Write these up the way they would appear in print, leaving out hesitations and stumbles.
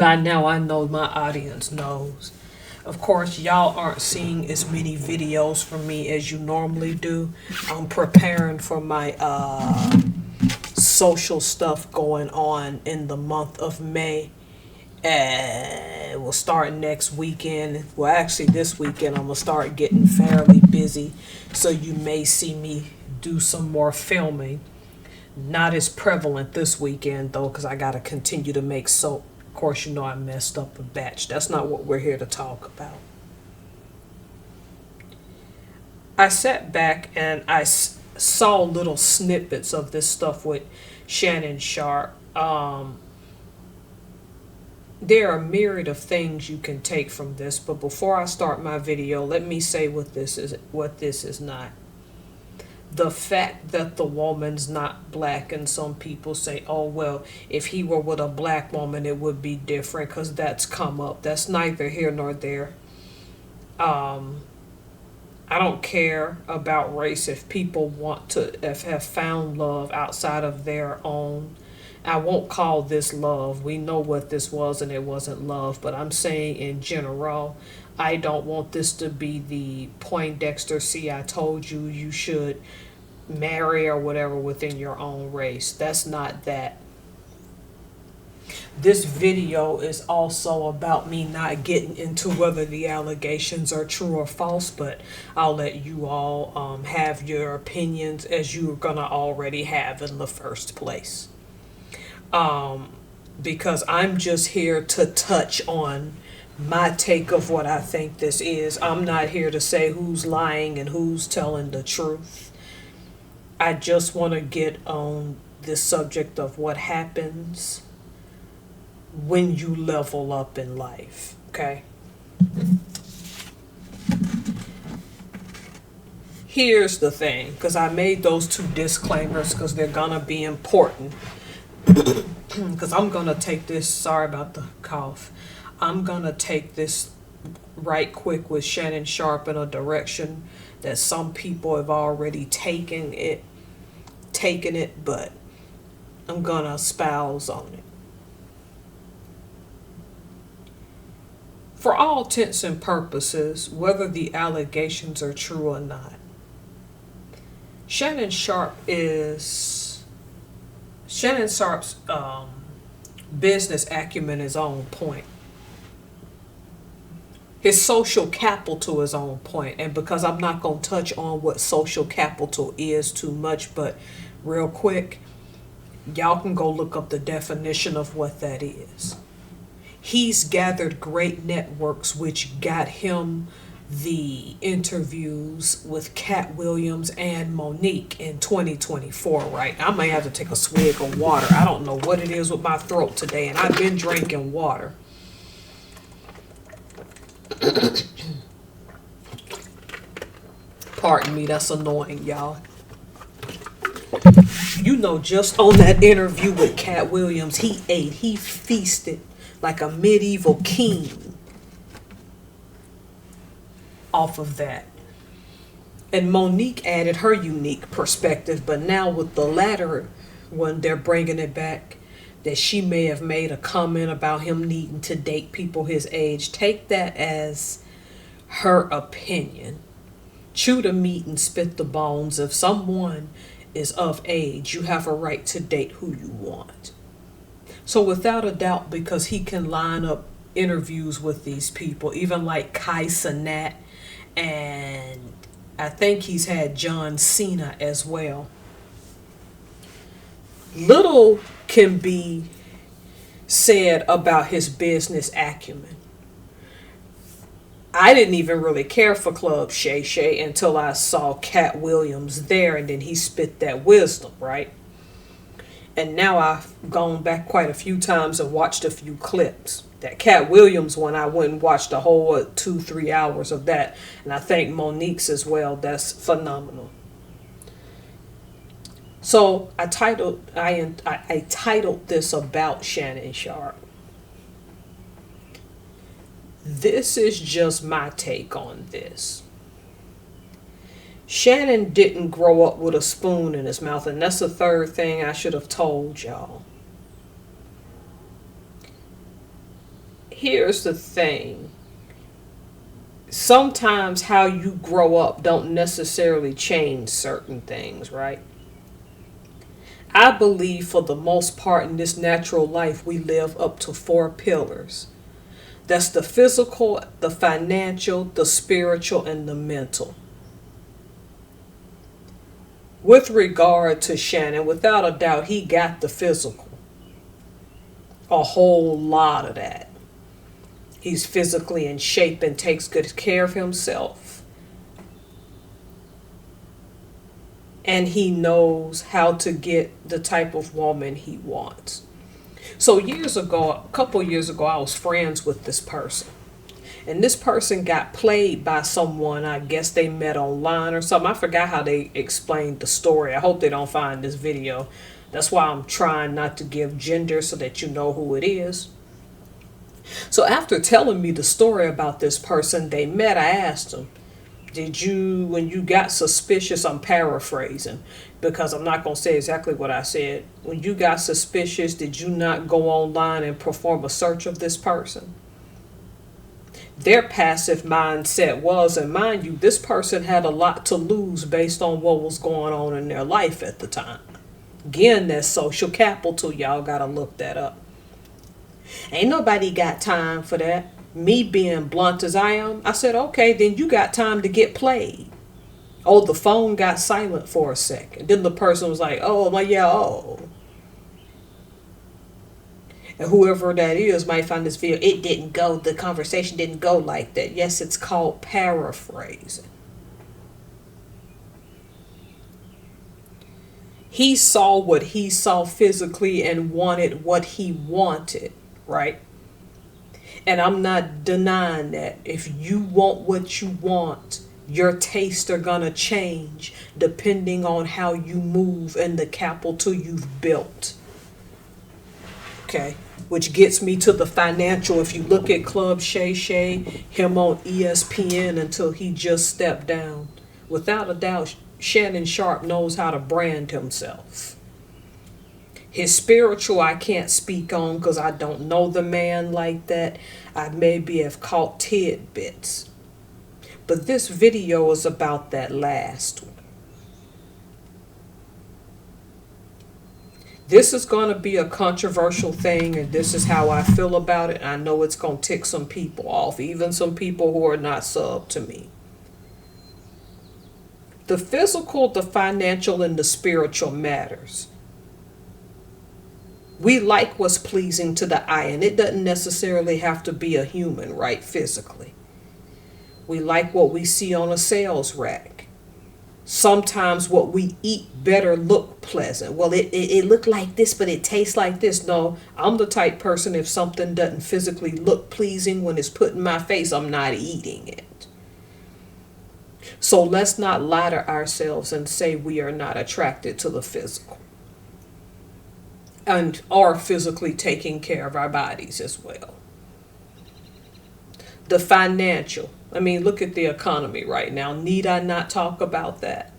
By now, I know my audience knows. Of course, y'all aren't seeing as many videos from me as you normally do. I'm preparing for my social stuff going on in the month of May. And we'll start next weekend. Well, actually, this weekend I'm gonna start getting fairly busy, so you may see me do some more filming. Not as prevalent this weekend though, because I gotta continue to make soap. Of course, you know I messed up a batch. That's not what we're here to talk about. I sat back and I saw little snippets of this stuff with Shannon Sharpe. There are a myriad of things you can take from this, but before I start my video, let me say what this is not. The fact that the woman's not black, and some people say, oh well, if he were with a black woman it would be different, because that's come up. That's neither here nor there. I don't care about race. If people want to have found love outside of their own, I won't call this love. We know what this was, and it wasn't love. But I'm saying in general, I don't want this to be the Poindexter, see, I told you you should marry or whatever within your own race. That's not that. This video is also about me not getting into whether the allegations are true or false, but I'll let you all have your opinions, as you're going to already have in the first place. Because I'm just here to touch on my take of what I think this is. I'm not here to say who's lying and who's telling the truth. I just want to get on this subject of what happens when you level up in life, okay? Here's the thing, because I made those two disclaimers because they're gonna be important. Because I'm gonna take this, sorry about the cough, I'm gonna take this right quick with Shannon Sharpe in a direction that some people have already taken it, but I'm gonna espouse on it. For all intents and purposes, whether the allegations are true or not, Shannon Sharpe's business acumen is on point. His social capital is on point. And because I'm not going to touch on what social capital is too much, but real quick, y'all can go look up the definition of what that is. He's gathered great networks, which got him the interviews with Cat Williams and Monique in 2024, right? I may have to take a swig of water. I don't know what it is with my throat today, and I've been drinking water. Pardon me, that's annoying, y'all. You know, just on that interview with Cat Williams, he feasted like a medieval king off of that. And Monique added her unique perspective, but now with the latter one, they're bringing it back that she may have made a comment about him needing to date people his age. Take that as her opinion. Chew the meat and spit the bones. If someone is of age, you have a right to date who you want. So without a doubt, because he can line up interviews with these people, even like Kai Cenat, and I think he's had John Cena as well. Little can be said about his business acumen. I didn't even really care for Club Shay Shay until I saw Cat Williams there, and then he spit that wisdom, right? And now I've gone back quite a few times and watched a few clips. That Cat Williams one, I went and watched a whole 2-3 hours of that. And I think Monique's as well. That's phenomenal. So I titled this about Shannon Sharpe. This is just my take on this. Shannon didn't grow up with a spoon in his mouth, and that's the third thing I should have told y'all. Here's the thing. Sometimes how you grow up don't necessarily change certain things, right? I believe for the most part in this natural life we live up to four pillars. That's the physical, the financial, the spiritual, and the mental. With regard to Shannon, without a doubt, he got the physical. A whole lot of that. He's physically in shape and takes good care of himself. And he knows how to get the type of woman he wants. So years ago, a couple years ago, I was friends with this person. And this person got played by someone. I guess they met online or something. I forgot how they explained the story. I hope they don't find this video. That's why I'm trying not to give gender so that you know who it is. So after telling me the story about this person they met, I asked them, did you, when you got suspicious, I'm paraphrasing because I'm not going to say exactly what I said. When you got suspicious, did you not go online and perform a search of this person? Their passive mindset was, and mind you, this person had a lot to lose based on what was going on in their life at the time. Again, that's social capital. Y'all got to look that up. Ain't nobody got time for that. Me being blunt as I am, I said, okay, then you got time to get played. Oh, the phone got silent for a second. Then the person was like, oh, my, yeah, oh. And whoever that is might find this video, it didn't go, the conversation didn't go like that. Yes, it's called paraphrasing. He saw what he saw physically and wanted what he wanted, right? And I'm not denying that. If you want what you want, your tastes are gonna change depending on how you move and the capital you've built. Okay, which gets me to the financial. If you look at Club Shay Shay, him on ESPN until he just stepped down, without a doubt, Shannon Sharpe knows how to brand himself. His spiritual I can't speak on because I don't know the man like that. I maybe have caught tidbits. But this video is about that last one. This is going to be a controversial thing, and this is how I feel about it. I know it's going to tick some people off, even some people who are not sub to me. The physical, the financial, and the spiritual matters. We like what's pleasing to the eye, and it doesn't necessarily have to be a human, right, physically. We like what we see on a sales rack. Sometimes what we eat better look pleasant. Well, it looked like this, but it tastes like this. No, I'm the type person, if something doesn't physically look pleasing when it's put in my face, I'm not eating it. So let's not lie to ourselves and say we are not attracted to the physical. And are physically taking care of our bodies as well. The financial. I mean, look at the economy right now. Need I not talk about that?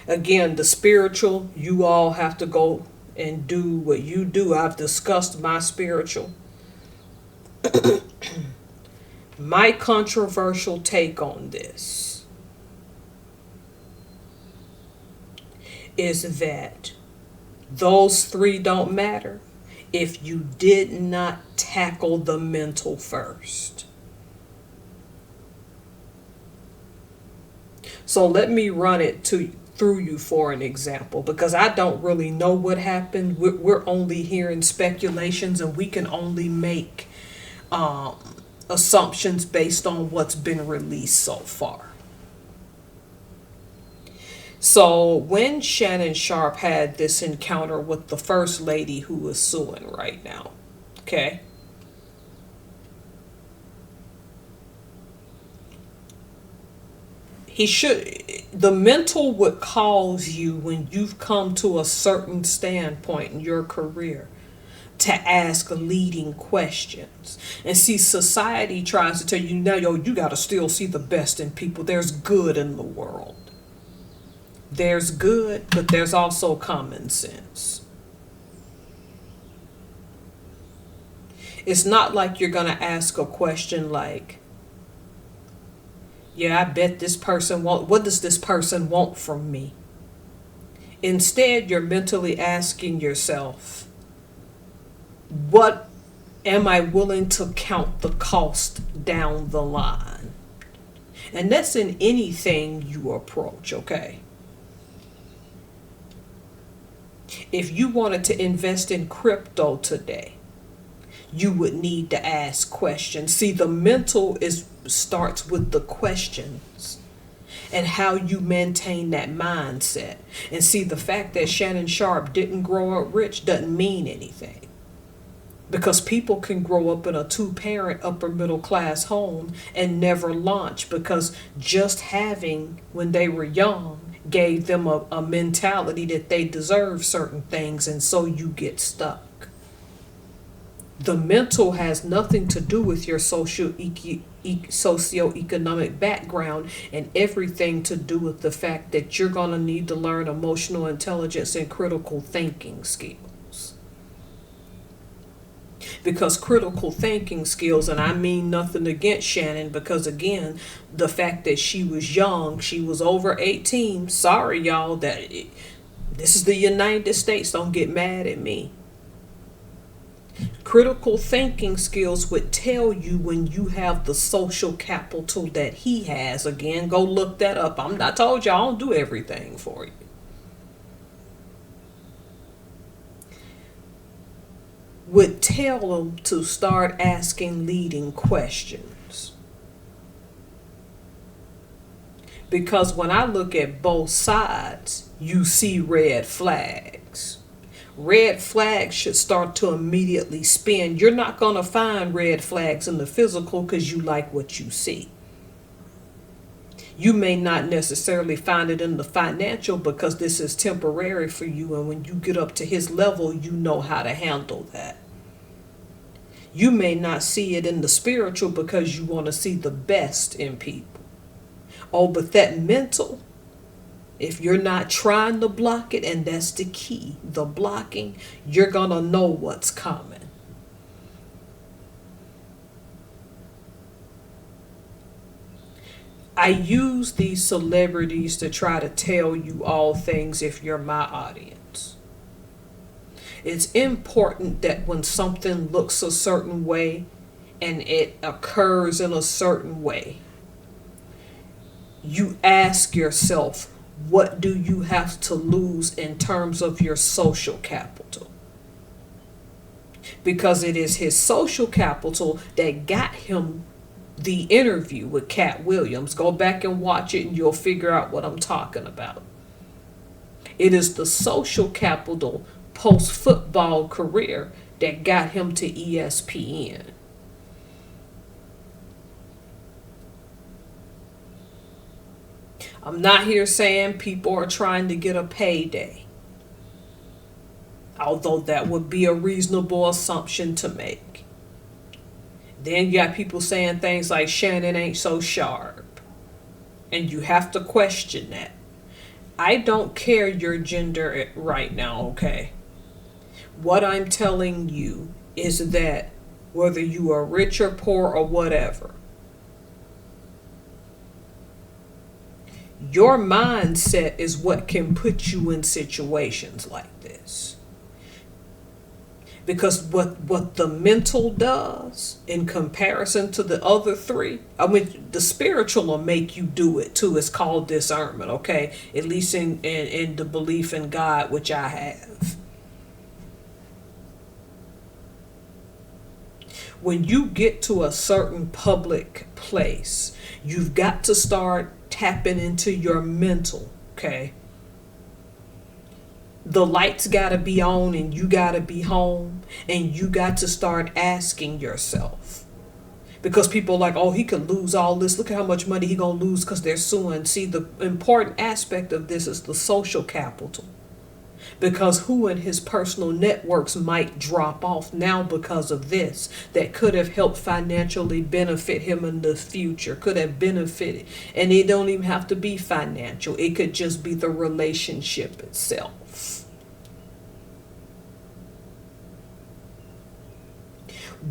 Again, the spiritual, you all have to go and do what you do. I've discussed my spiritual. My controversial take on this is that those three don't matter if you did not tackle the mental first. So let me run it through you for an example, because I don't really know what happened. We're only hearing speculations, and we can only make assumptions based on what's been released so far. So when Shannon Sharpe had this encounter with the first lady who is suing right now, okay? The mental would cause you, when you've come to a certain standpoint in your career, to ask leading questions. And see, society tries to tell you, now, yo, you got to still see the best in people. There's good in the world. There's good, but there's also common sense. It's not like you're going to ask a question like, yeah, I bet this person what does this person want from me? Instead, you're mentally asking yourself, what am I willing to count the cost down the line? And that's in anything you approach, okay? If you wanted to invest in crypto today, you would need to ask questions. See, the mental starts with the questions and how you maintain that mindset. And see, the fact that Shannon Sharpe didn't grow up rich doesn't mean anything. Because people can grow up in a 2-parent upper middle class home and never launch because just having, when they were young, gave them a mentality that they deserve certain things, and so you get stuck. The mental has nothing to do with your socioeconomic background and everything to do with the fact that you're going to need to learn emotional intelligence and critical thinking skills. Because critical thinking skills, and I mean nothing against Shannon, because again, the fact that she was young, she was over 18. Sorry, y'all, this is the United States. Don't get mad at me. Critical thinking skills would tell you when you have the social capital that he has. Again, go look that up. I told you I don't do everything for you. Would tell them to start asking leading questions. Because when I look at both sides, you see red flags. Red flags should start to immediately spin. You're not going to find red flags in the physical because you like what you see. You may not necessarily find it in the financial because this is temporary for you, and when you get up to his level, you know how to handle that. You may not see it in the spiritual because you want to see the best in people. Oh, but that mental, if you're not trying to block it, and that's the key, the blocking, you're going to know what's coming. I use these celebrities to try to tell you all things if you're my audience. It's important that when something looks a certain way and it occurs in a certain way, you ask yourself, what do you have to lose in terms of your social capital? Because it is his social capital that got him the interview with Cat Williams. Go back and watch it and you'll figure out what I'm talking about. It is the social capital post-football career that got him to ESPN. I'm not here saying people are trying to get a payday, although that would be a reasonable assumption to make. Then you got people saying things like Shannon ain't so sharp, and you have to question that. I don't care your gender right now, okay? What I'm telling you is that whether you are rich or poor or whatever, your mindset is what can put you in situations like this. Because what the mental does in comparison to the other three, I mean, the spiritual will make you do it too. It's called discernment, okay? At least in the belief in God, which I have. When you get to a certain public place, you've got to start tapping into your mental, okay? The lights got to be on and you got to be home, and you got to start asking yourself. Because people are like, oh, he could lose all this. Look at how much money he going to lose because they're suing. See, the important aspect of this is the social capital. Because who in his personal networks might drop off now because of this that could have helped financially benefit him in the future, could have benefited. And it don't even have to be financial. It could just be the relationship itself.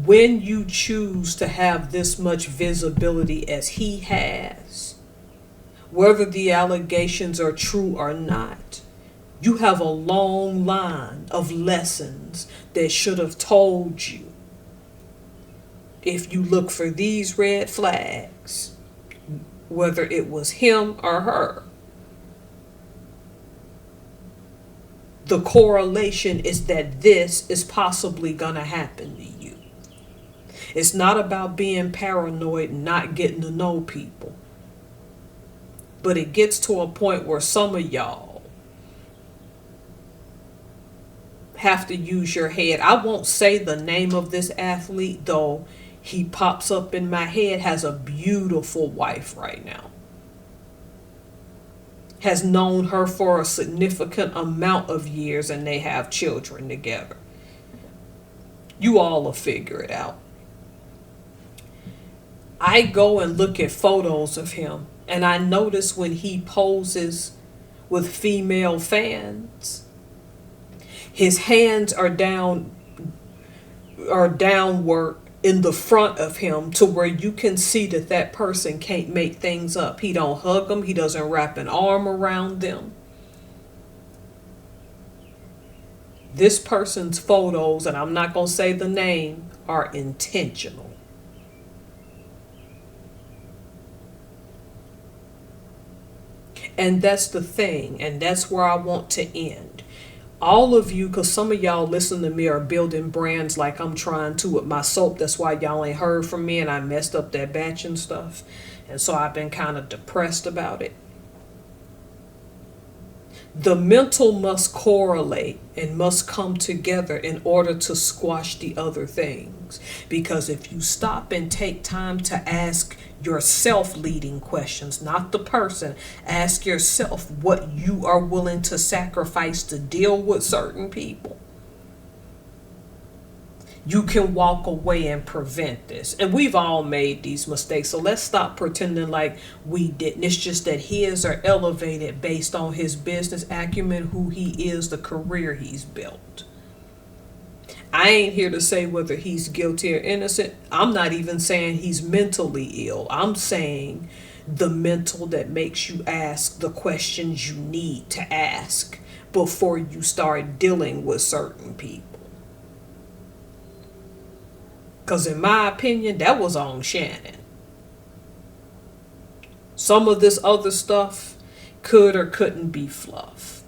When you choose to have this much visibility as he has, whether the allegations are true or not, you have a long line of lessons that should have told you, if you look for these red flags, whether it was him or her, the correlation is that this is possibly going to happen to you. It's not about being paranoid and not getting to know people. But it gets to a point where some of y'all have to use your head. I won't say the name of this athlete, though he pops up in my head, has a beautiful wife right now. Has known her for a significant amount of years, and they have children together. You all will figure it out. I go and look at photos of him, and I notice when he poses with female fans, his hands are downward in the front of him to where you can see that that person can't make things up. He don't hug them. He doesn't wrap an arm around them. This person's photos, and I'm not going to say the name, are intentional. And that's the thing, and that's where I want to end. All of you, because some of y'all listen to me, are building brands like I'm trying to with my soap. That's why y'all ain't heard from me, and I messed up that batch and stuff. And so I've been kind of depressed about it. The mental must correlate and must come together in order to squash the other things. Because if you stop and take time to ask yourself leading questions, not the person, ask yourself what you are willing to sacrifice to deal with certain people, you can walk away and prevent this. And we've all made these mistakes, so let's stop pretending like we didn't. It's just that his are elevated based on his business acumen, who he is, the career he's built. I ain't here to say whether he's guilty or innocent. I'm not even saying he's mentally ill. I'm saying the mental that makes you ask the questions you need to ask before you start dealing with certain people. Because in my opinion, that was on Shannon. Some of this other stuff could or couldn't be fluff.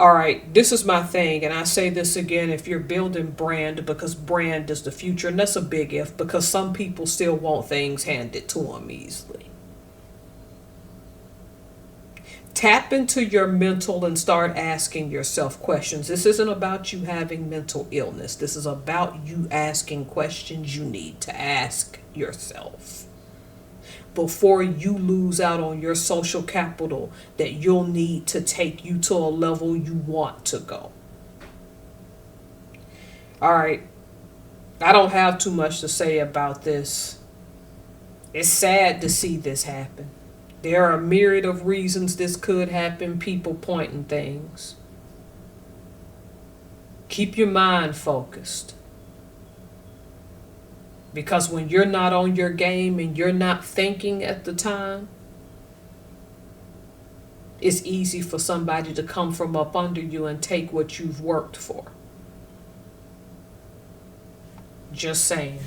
All right, this is my thing, and I say this again, if you're building brand, because brand is the future, and that's a big if, because some people still want things handed to them easily. Tap into your mental and start asking yourself questions. This isn't about you having mental illness. This is about you asking questions you need to ask yourself before you lose out on your social capital that you'll need to take you to a level you want to go. All right. I don't have too much to say about this. It's sad to see this happen. There are a myriad of reasons this could happen, people pointing things. Keep your mind focused. Because when you're not on your game and you're not thinking at the time, it's easy for somebody to come from up under you and take what you've worked for. Just saying.